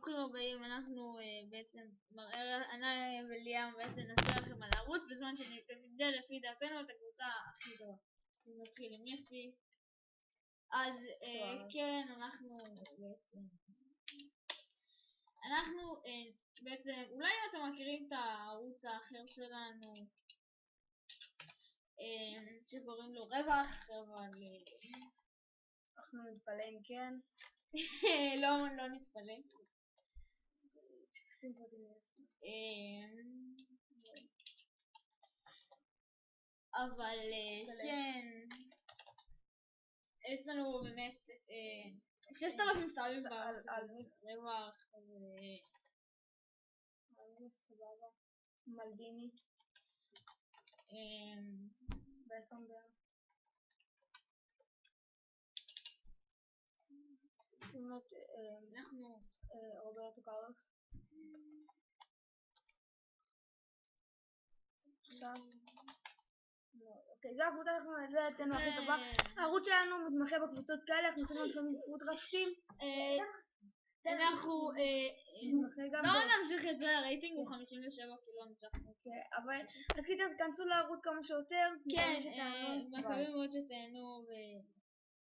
ברוכים הבאים, אנחנו בעצם, ענה וליאם בעצם נסביר לכם על הערוץ בזמן שנבדל לפי דעתנו את הקבוצה הכי טובה. נתחיל עם מסי. אז כן, אנחנו בעצם, אולי אם אתם מכירים את הערוץ האחר שלנו שקוראים לו רווח, אבל אנחנו נתפלא אם כן. לא נתפלא. אבל כן, יש לנו באמת 6,000 סאבים בערוץ רווח סבבה. מלדיני בקמבר שימות אנחנו רוברטו קרלוס. עכשיו אוקיי, זו הקבוצה שלנו הכי טובה. הערוץ שלנו מתמחה בקבוצות כאלה, אנחנו נמצאים לפעמים פודקאסטים. אנחנו לא נמשיך את זה, הרייטינג הוא 57 כאילו המשכנו. אבל אז כיתר תכנסו לערוץ כמה שיותר. כן, מקווים מאוד שתהנו.